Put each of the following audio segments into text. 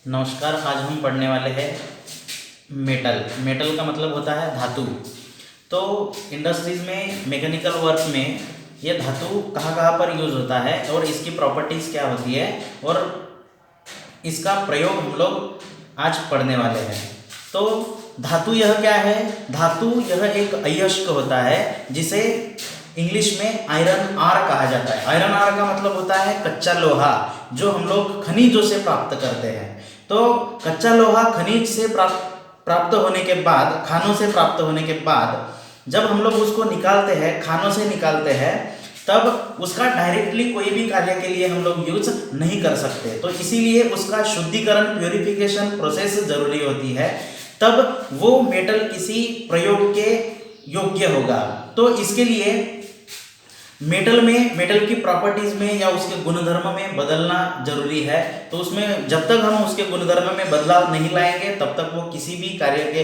नमस्कार। आज हम पढ़ने वाले हैं मेटल। मेटल का मतलब होता है धातु। तो इंडस्ट्रीज में, मैकेनिकल वर्क में ये धातु कहाँ कहाँ पर यूज़ होता है और इसकी प्रॉपर्टीज़ क्या होती है और इसका प्रयोग हम लोग आज पढ़ने वाले हैं। तो धातु यह क्या है? धातु यह एक अयस्क होता है जिसे इंग्लिश में आयरन आर कहा जाता है। आयरन आर का मतलब होता है कच्चा लोहा, जो हम लोग खनिजों से प्राप्त करते हैं। तो कच्चा लोहा खनिज से प्राप्त होने के बाद, खानों से प्राप्त होने के बाद जब हम लोग उसको निकालते हैं, खानों से निकालते हैं, तब उसका डायरेक्टली कोई भी कार्य के लिए हम लोग यूज नहीं कर सकते। तो इसीलिए उसका शुद्धिकरण, प्योरिफिकेशन प्रोसेस जरूरी होती है, तब वो मेटल किसी प्रयोग के योग्य होगा। तो इसके लिए मेटल की प्रॉपर्टीज में या उसके गुणधर्म में बदलना जरूरी है। तो उसमें जब तक हम उसके गुणधर्म में बदलाव नहीं लाएंगे, तब तक वो किसी भी कार्य के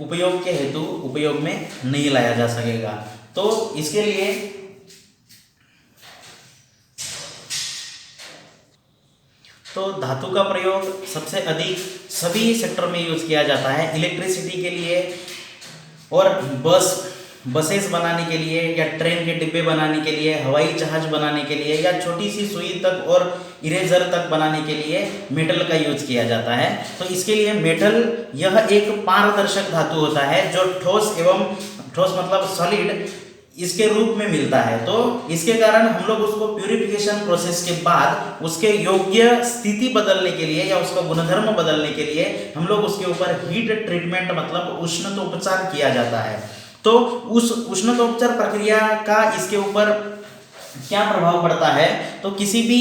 उपयोग के हेतु उपयोग में नहीं लाया जा सकेगा। तो इसके लिए तो धातु का प्रयोग सबसे अधिक सभी सेक्टर में यूज किया जाता है। इलेक्ट्रिसिटी के लिए और बसेस बनाने के लिए, या ट्रेन के डिब्बे बनाने के लिए, हवाई जहाज बनाने के लिए, या छोटी सी सुई तक और इरेजर तक बनाने के लिए मेटल का यूज किया जाता है। तो इसके लिए मेटल यह एक पारदर्शक धातु होता है जो ठोस मतलब सॉलिड इसके रूप में मिलता है। तो इसके कारण हम लोग उसको प्यूरिफिकेशन प्रोसेस के बाद उसके योग्य स्थिति बदलने के लिए या उसका गुणधर्म बदलने के लिए हम लोग उसके ऊपर हीट ट्रीटमेंट मतलब उष्णतोपचार किया जाता है। तो उस उष्णतोपचार प्रक्रिया का इसके ऊपर क्या प्रभाव पड़ता है? तो किसी भी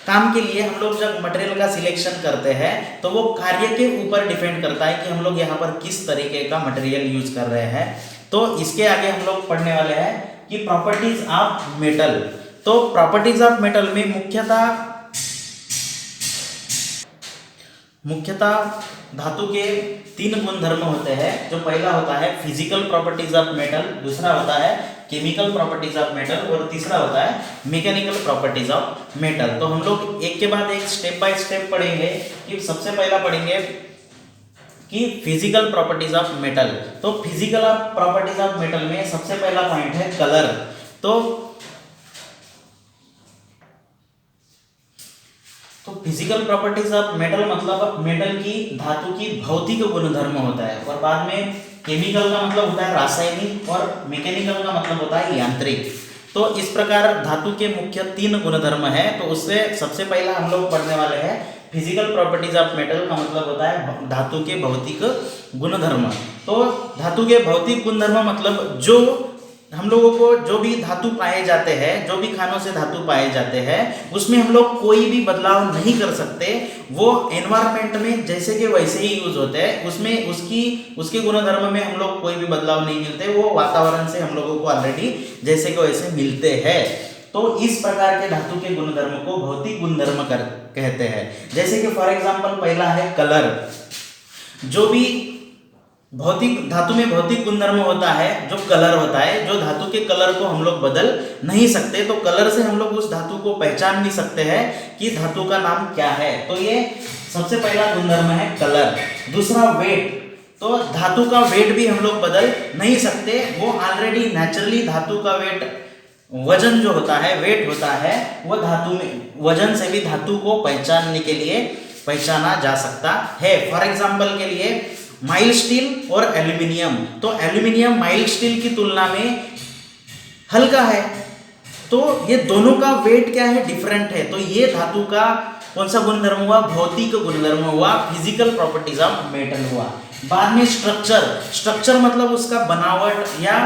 काम के लिए हम लोग जब मटेरियल का सिलेक्शन करते हैं, तो वो कार्य के ऊपर डिपेंड करता है कि हम लोग यहाँ पर किस तरीके का मटेरियल यूज कर रहे हैं। तो इसके आगे हम लोग पढ़ने वाले हैं कि प्रॉपर्टीज ऑफ मेटल। तो प्रॉपर्टीज ऑफ मेटल में मुख्यतः धातु के 3 गुणधर्म होते हैं। जो पहला होता है फिजिकल प्रॉपर्टीज ऑफ मेटल, दूसरा होता है केमिकल प्रॉपर्टीज ऑफ मेटल और तीसरा होता है मैकेनिकल प्रॉपर्टीज ऑफ मेटल। तो हम लोग एक के बाद एक स्टेप बाय स्टेप पढ़ेंगे। कि सबसे पहला पढ़ेंगे कि फिजिकल प्रॉपर्टीज ऑफ मेटल। तो फिजिकल प्रॉपर्टीज ऑफ मेटल में सबसे पहला पॉइंट है कलर। तो फिजिकल प्रॉपर्टीज ऑफ मेटल मतलब मेटल की, धातु की भौतिक गुणधर्म होता है। और बाद में केमिकल का मतलब होता है रासायनिक और मैकेनिकल का मतलब होता है यांत्रिक। तो इस प्रकार धातु के मुख्य 3 गुणधर्म है। तो उससे सबसे पहला हम लोग पढ़ने वाले हैं फिजिकल प्रॉपर्टीज ऑफ मेटल का मतलब होता है धातु के भौतिक गुणधर्म। तो धातु के भौतिक गुणधर्म मतलब जो हम लोगों को जो भी धातु पाए जाते हैं, जो भी खानों से धातु पाए जाते हैं, उसमें हम लोग कोई भी बदलाव नहीं कर सकते। वो एनवायरनमेंट में जैसे के वैसे ही यूज होते हैं। उसमें उसके गुणधर्म में हम लोग कोई भी बदलाव नहीं मिलते। वो वातावरण से हम लोगों को ऑलरेडी जैसे के वैसे मिलते हैं। तो इस प्रकार के धातु के गुणधर्म को भौतिक गुणधर्म कहते हैं। जैसे कि फॉर एग्जाम्पल पहला है कलर। जो भी धातु में भौतिक गुणधर्म होता है, जो कलर होता है, जो धातु के कलर को हम लोग बदल नहीं सकते। तो कलर से हम लोग उस धातु को पहचान भी सकते हैं कि धातु का नाम क्या है। तो ये सबसे पहला गुणधर्म है कलर। दूसरा वेट। तो धातु का वेट भी हम लोग बदल नहीं सकते। वो ऑलरेडी नेचुरली धातु का वेट, वजन जो होता है, वेट होता है, वो धातु में वजन से भी धातु को पहचानने के लिए पहचाना जा सकता है। फॉर एग्जाम्पल के लिए माइल्ड स्टील और एल्यूमिनियम। तो एल्यूमिनियम माइल्ड स्टील की तुलना में हल्का है। तो ये दोनों का वेट क्या है? डिफरेंट है। तो ये धातु का कौन सा गुणधर्म हुआ? भौतिक गुणधर्म हुआ, फिजिकल प्रॉपर्टीज ऑफ मेटल हुआ। बाद में स्ट्रक्चर मतलब उसका बनावट या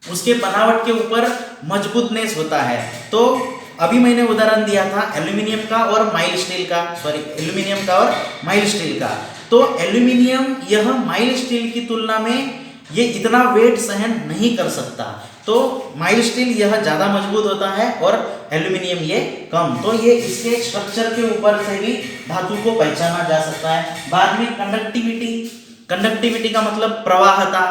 उसके बनावट के ऊपर मजबूतनेस होता है। तो अभी मैंने उदाहरण दिया था एल्यूमिनियम का और माइल्ड स्टील का। तो एल्यूमिनियम यह माइल्ड स्टील की तुलना में ये इतना वेट सहन नहीं कर सकता। तो माइल्ड स्टील यह ज़्यादा मजबूत होता है और एल्यूमिनियम ये कम। तो ये इसके स्ट्रक्चर के ऊपर से भी धातु को पहचाना जा सकता है। बाद में कंडक्टिविटी का मतलब प्रवाहता,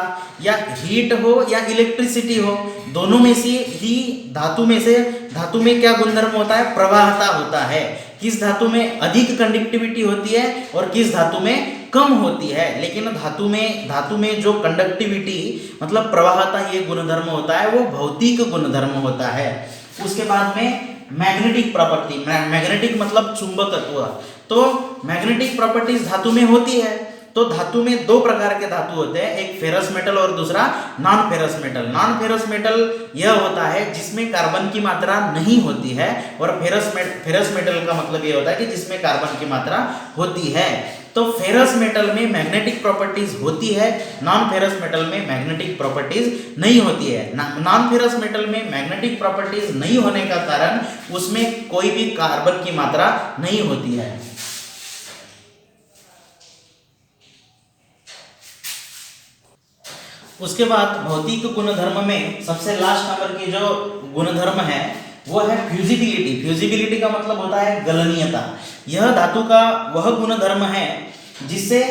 या हीट हो या इलेक्ट्रिसिटी हो, दोनों में से ही धातु में क्या गुणधर्म होता है? प्रवाहता होता है। किस धातु में अधिक कंडक्टिविटी होती है और किस धातु में कम होती है। लेकिन धातु में जो कंडक्टिविटी मतलब प्रवाहता ये गुणधर्म होता है वो भौतिक गुणधर्म होता है। उसके बाद में मैग्नेटिक प्रॉपर्टी, मैग्नेटिक मतलब चुंबकत्व, तो मैग्नेटिक प्रॉपर्टीज धातु में होती है। तो धातु में दो प्रकार के धातु होते हैं, एक फेरस मेटल और दूसरा non ferrous metal. Non ferrous metal यह होता है जिसमें कार्बन की मात्रा नहीं होती है, और फेरस मेटल का मतलब यह होता है कि जिसमें कार्बन की मात्रा होती है। तो फेरस मेटल में मैग्नेटिक प्रॉपर्टीज होती है, नॉन फेरस मेटल में मैग्नेटिक प्रॉपर्टीज नहीं होती है। नॉन फेरस मेटल में मैग्नेटिक प्रॉपर्टीज नहीं होने का कारण उसमें कोई भी कार्बन की मात्रा नहीं होती है। उसके बाद भौतिक गुणधर्म में सबसे लास्ट नंबर की जो गुणधर्म है वो है फ्यूजिबिलिटी। फ्यूजिबिलिटी का मतलब होता है गलनीयता। यह धातु का वह गुणधर्म है जिससे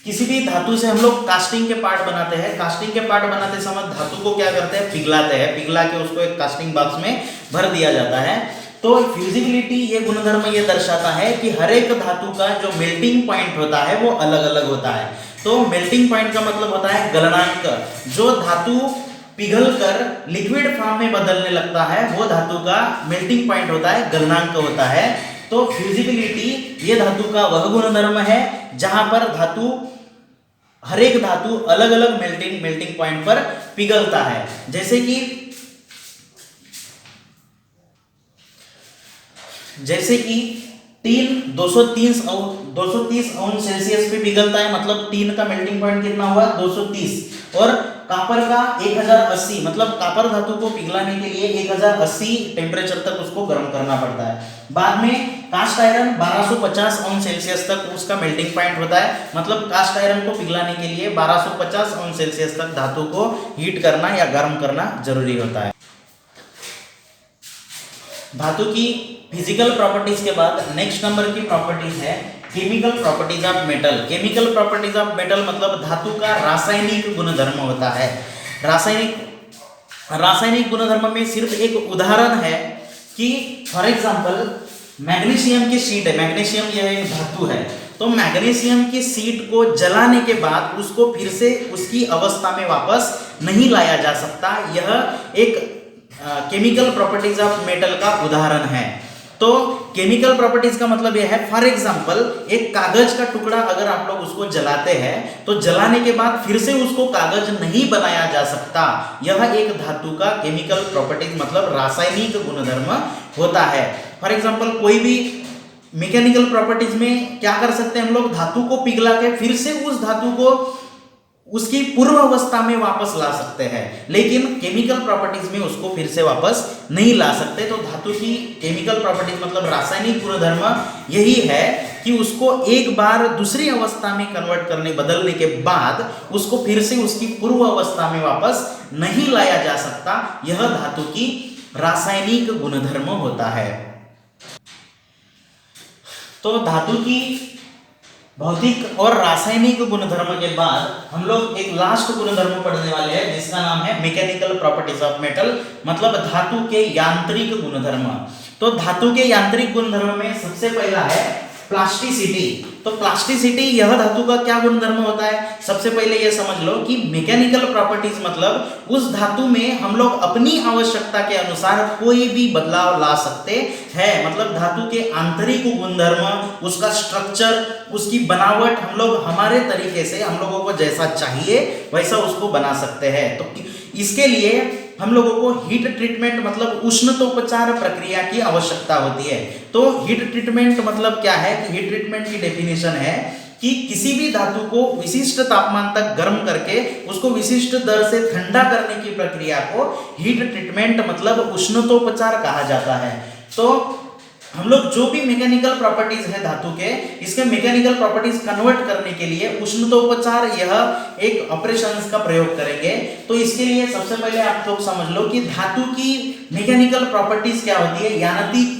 किसी भी धातु से हम लोग कास्टिंग के पार्ट बनाते हैं। कास्टिंग के पार्ट बनाते समय धातु को क्या करते हैं, पिघलाते हैं। पिघला के उसको एक कास्टिंग बॉक्स में भर दिया जाता है। तो फ्यूजिबिलिटी ये गुणधर्म ये दर्शाता है कि हर एक धातु का जो मेल्टिंग पॉइंट होता है वो अलग अलग होता है। तो मेल्टिंग पॉइंट का मतलब होता है गलनांक। जो धातु पिघल कर लिक्विड फॉर्म में बदलने लगता है वो धातु का मेल्टिंग पॉइंट होता है, गलनांक होता है। तो फ्यूजिबिलिटी ये धातु का वह गुणधर्म है जहां पर हर एक धातु अलग अलग मेल्टिंग पॉइंट पर पिघलता है। जैसे कि टीन 230 अंश सेल्सियस पे पिघलता है, मतलब टीन का मेल्टिंग पॉइंट कितना हुआ 230। और कापर का 1080, मतलब कापर धातु को पिघलाने के लिए 1080 टेम्परेचर तक उसको गर्म करना पड़ता है। बाद में कास्ट आयरन 1250 अंश सेल्सियस तक उसका मेल्टिंग पॉइंट होता है, मतलब कास्ट आयरन को पिघलाने के लिए 1250 अंश सेल्सियस तक धातु को हीट करना या गर्म करना जरूरी होता है। धातु की फिजिकल प्रॉपर्टीज के बाद नेक्स्ट नंबर की प्रॉपर्टीज है chemical properties of metal. Chemical properties of metal मतलब धातु का रासायनिक गुणधर्म होता है। रासायनिक गुणधर्म में सिर्फ एक उदाहरण है कि फॉर एग्जांपल मैग्नीशियम की शीट है। मैग्नीशियम यह एक धातु है, तो मैग्नीशियम की शीट को जलाने के बाद उसको फिर से उसकी अवस्था में वापस नहीं लाया जा सकता। यह एक केमिकल प्रॉपर्टीज ऑफ मेटल का उदाहरण है। तो केमिकल प्रॉपर्टीज का मतलब यह है, फॉर एग्जांपल एक कागज का टुकड़ा अगर आप लोग उसको जलाते हैं तो जलाने के बाद फिर से उसको कागज नहीं बनाया जा सकता। यह एक धातु का केमिकल प्रॉपर्टीज मतलब रासायनिक गुणधर्म होता है। फॉर एग्जांपल कोई भी मैकेनिकल प्रॉपर्टीज में क्या कर सकते हैं हम लोग, धातु को पिघला के फिर से उस धातु को उसकी पूर्व अवस्था में वापस ला सकते हैं, लेकिन केमिकल प्रॉपर्टीज में उसको फिर से वापस नहीं ला सकते। तो धातु की केमिकल प्रॉपर्टीज मतलब रासायनिक गुणधर्म यही है कि उसको एक बार दूसरी अवस्था में बदलने के बाद उसको फिर से उसकी पूर्व अवस्था में वापस नहीं लाया जा सकता। यह धातु की रासायनिक गुणधर्म होता है। तो धातु की भौतिक और रासायनिक गुणधर्म के बाद हम लोग एक लास्ट गुणधर्म पढ़ने वाले हैं जिसका नाम है मैकेनिकल प्रॉपर्टीज ऑफ मेटल मतलब धातु के यांत्रिक गुणधर्म। तो धातु के यांत्रिक गुणधर्म में सबसे पहला है प्लास्टिसिटी। तो प्लास्टिसिटी यह धातु का क्या गुणधर्म होता है, सबसे पहले यह समझ लो कि मैकेनिकल प्रॉपर्टीज मतलब उस धातु में हम लोग अपनी आवश्यकता के अनुसार कोई भी बदलाव ला सकते हैं। मतलब धातु के आंतरिक गुणधर्म, उसका स्ट्रक्चर, उसकी बनावट हम लोग हमारे तरीके से हम लोगों को जैसा चाहिए वैसा उसको बना सकते हैं। तो इसके लिए हम लोगों को हीट ट्रीटमेंट मतलब उष्णतोपचार प्रक्रिया की आवश्यकता होती है। तो हीट ट्रीटमेंट मतलब क्या है कि हीट ट्रीटमेंट की डेफिनेशन है कि किसी भी धातु को विशिष्ट तापमान तक गर्म करके उसको विशिष्ट दर से ठंडा करने की प्रक्रिया को हीट ट्रीटमेंट मतलब उष्णतोपचार कहा जाता है। तो हम लोग जो भी मैकेनिकल प्रॉपर्टीज है धातु के, इसके मैकेनिकल प्रॉपर्टीज कन्वर्ट करने के लिए उष्णतोपचार यह एक ऑपरेशंस का प्रयोग करेंगे। तो इसके लिए सबसे पहले आप लोग समझ लो कि धातु की मैकेनिकल प्रॉपर्टीज क्या होती है,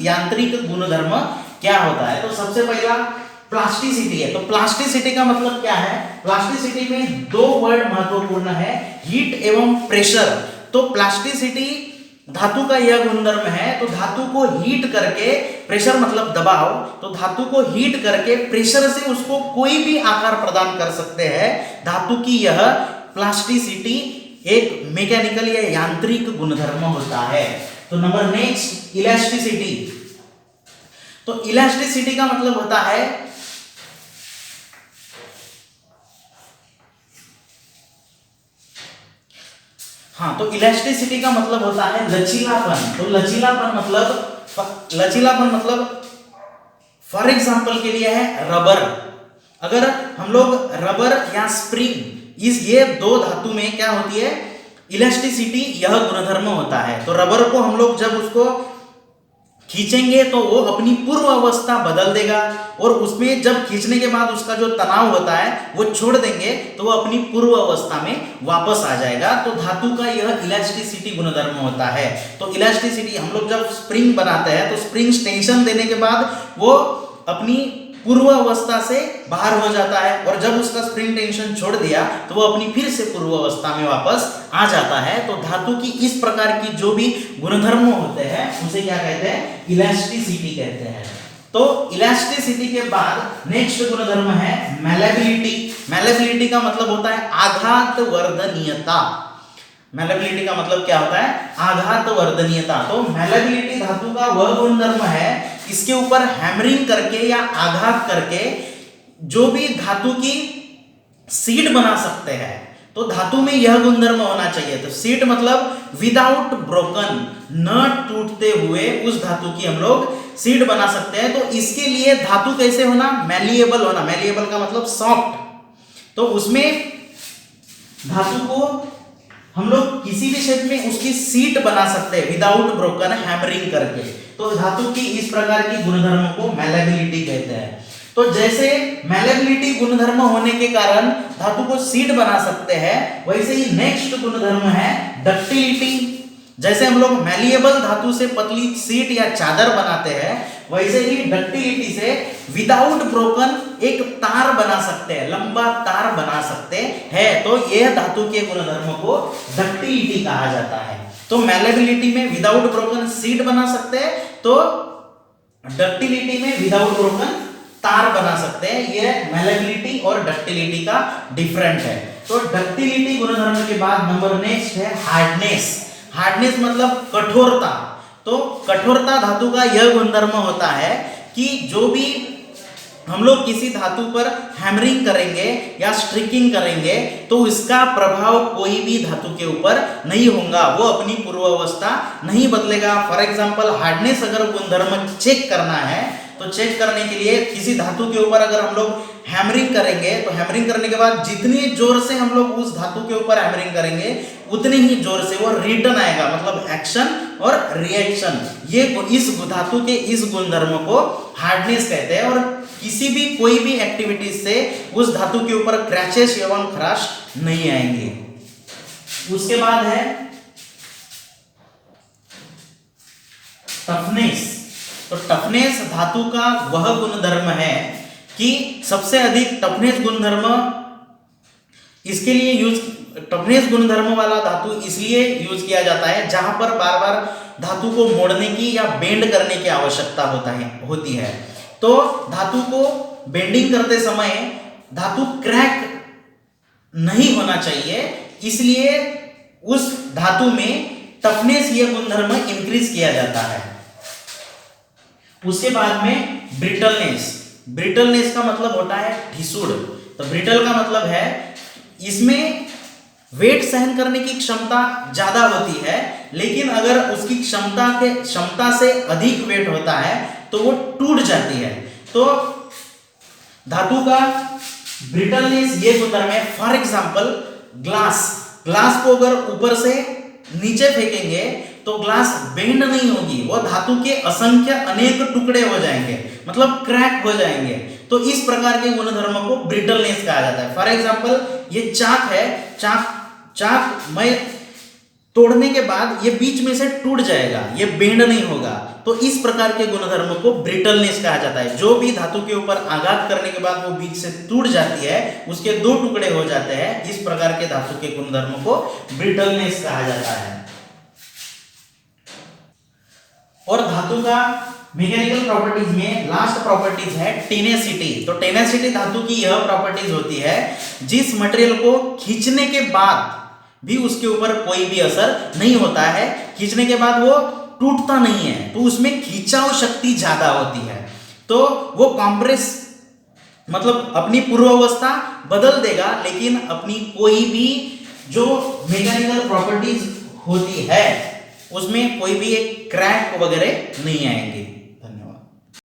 यांत्रिक गुणधर्म क्या होता है। तो सबसे पहला प्लास्टिसिटी है। तो प्लास्टिसिटी का मतलब क्या है, प्लास्टिसिटी में दो वर्ड महत्वपूर्ण है, हीट एवं प्रेशर। तो प्लास्टिसिटी धातु का यह गुणधर्म है, तो धातु को हीट करके, प्रेशर मतलब दबाव, तो धातु को हीट करके प्रेशर से उसको कोई भी आकार प्रदान कर सकते हैं। धातु की यह प्लास्टिसिटी एक मैकेनिकल या यांत्रिक गुणधर्म होता है। तो नंबर नेक्स्ट इलास्टिसिटी। तो इलास्टिसिटी का मतलब होता है हाँ, तो इलास्टिसिटी का मतलब होता है लचीलापन। तो लचीलापन मतलब फॉर एग्जांपल के लिए है रबर। अगर हम लोग रबर या स्प्रिंग, ये दो धातु में क्या होती है, इलास्टिसिटी यह गुणधर्म होता है। तो रबर को हम लोग जब उसको खींचेंगे तो वो अपनी पूर्व अवस्था बदल देगा, और उसमें जब खींचने के बाद उसका जो तनाव होता है वो छोड़ देंगे तो वो अपनी पूर्व अवस्था में वापस आ जाएगा। तो धातु का यह इलास्टिसिटी गुणधर्म होता है। तो इलास्टिसिटी, हम लोग जब स्प्रिंग बनाते हैं तो स्प्रिंग टेंशन देने के बाद वो अपनी पूर्व अवस्था से बाहर हो जाता है, और जब उसका स्प्रिंग टेंशन छोड़ दिया तो वो अपनी फिर से पूर्व अवस्था में वापस आ जाता है। तो धातु की इस प्रकार की जो भी गुणधर्म होते हैं उसे क्या कहते हैं, इलास्टिसिटी कहते हैं। तो इलास्टिसिटी के बाद नेक्स्ट गुणधर्म है मैलेबिलिटी। मैलेबिलिटी का मतलब होता है आघात वर्धनीयता। मैलेबिलिटी का मतलब क्या होता है, आघात वर्धनीयता। तो मैलेबिलिटी धातु का वह गुणधर्म है, इसके ऊपर हैमरिंग करके या आघात करके जो भी धातु की सीट बना सकते हैं। तो धातु में यह गुणधर्म होना चाहिए। तो सीट मतलब विदाउट ब्रोकन, न टूटते हुए उस धातु की हम लोग सीट बना सकते हैं। तो इसके लिए धातु कैसे होना, मैलिएबल होना। मैलिएबल का मतलब सॉफ्ट। तो उसमें धातु को हम लोग किसी भी शेप में उसकी सीट बना सकते हैं विदाउट ब्रोकन, हैमरिंग करके। तो धातु की इस प्रकार की गुणधर्म को मैलेबिलिटी कहते हैं। तो जैसे मैलेबिलिटी गुणधर्म होने के कारण धातु को सीट बना सकते हैं, वैसे ही नेक्स्ट गुणधर्म है डक्टिलिटी। जैसे हम लोग मैलिएबल धातु से पतली सीट या चादर बनाते हैं, वैसे ही डक्टिलिटी से विदाउट ब्रोकन एक तार बना सकते हैं, लंबा तार बना सकते हैं। तो यह धातु के गुणधर्म को डक्टिलिटी कहा जाता है। तो मैलेबिलिटी में विदाउट ब्रोकन सीट बना सकते हैं, तो डक्टिलिटी में विदाउट ब्रोकन तार बना सकते हैं। यह मैलेबिलिटी और डक्टिलिटी का डिफरेंट है। तो डक्टिलिटी गुणधर्म के बाद नंबर नेक्स्ट है हार्डनेस। हार्डनेस मतलब कठोरता। तो कठोरता धातु का यह गुणधर्म होता है कि जो भी हम लोग किसी धातु पर हैमरिंग करेंगे या स्ट्रिकिंग करेंगे तो इसका प्रभाव कोई भी धातु के ऊपर नहीं होगा, वो अपनी पूर्व अवस्था नहीं बदलेगा। फॉर एग्जांपल हार्डनेस अगर गुणधर्म चेक करना है तो चेक करने के लिए किसी धातु के ऊपर अगर हम लोग हैमरिंग करेंगे तो हैमरिंग करने के बाद जितनी जोर से हम लोग उस धातु के ऊपर हैमरिंग करेंगे उतनी ही जोर से वो रिटर्न आएगा, मतलब एक्शन और रिएक्शन। ये इस धातु के इस गुणधर्म को हार्डनेस कहते हैं। और किसी भी कोई भी एक्टिविटीज से उस धातु के ऊपर क्रैचेस एवं खराश नहीं आएंगे। उसके बाद है टफनेस। तो टफनेस धातु का वह गुणधर्म है कि सबसे अधिक टफनेस गुणधर्म इसके लिए यूज, टफनेस गुणधर्म वाला धातु इसलिए यूज किया जाता है जहां पर बार बार धातु को मोड़ने की या बेंड करने की आवश्यकता होती है। तो धातु को बेंडिंग करते समय धातु क्रैक नहीं होना चाहिए, इसलिए उस धातु में टफनेस यह गुणधर्म इंक्रीज किया जाता है। उसके बाद में ब्रिटलनेस। ब्रिटलनेस का मतलब होता है ठिसूड़। तो ब्रिटल का मतलब है इसमें वेट सहन करने की क्षमता ज्यादा होती है, लेकिन अगर उसकी क्षमता से अधिक वेट होता है तो वो टूट जाती है। तो धातु का ब्रिटलनेस ये गुणधर्म है। फॉर एग्जांपल ग्लास को अगर ऊपर से नीचे फेंकेंगे तो ग्लास बेंड नहीं होगी, वो धातु के असंख्य अनेक टुकड़े हो जाएंगे, मतलब क्रैक हो जाएंगे। तो इस प्रकार के गुणधर्म को ब्रिटलनेस कहा जाता है। फॉर एग्जांपल ये चाक है, चाक मैं तोड़ने के बाद ये बीच में से टूट जाएगा, ये बेंड नहीं होगा। तो इस प्रकार के गुणधर्म को ब्रिटलनेस कहा जाता है। जो भी धातु के ऊपर आघात करने के बाद वो बीच से टूट जाती है, उसके दो टुकड़े हो जाते हैं, इस प्रकार के धातु के गुणधर्म को ब्रिटलनेस कहा जाता है। और धातु का मैकेनिकल प्रॉपर्टीज में लास्ट प्रॉपर्टीज है टेनेसिटी। तो टेनेसिटी धातु की यह प्रॉपर्टीज होती है जिस मटेरियल को खींचने के बाद भी उसके ऊपर कोई भी असर नहीं होता है, खींचने के बाद वो टूटता नहीं है, तो उसमें खींचाव शक्ति ज्यादा होती है, तो वो कॉम्प्रेस मतलब अपनी पूर्वावस्था बदल देगा, लेकिन अपनी कोई भी जो मैकेनिकल प्रॉपर्टीज होती है उसमें कोई भी एक क्रैक वगैरह नहीं आएंगे।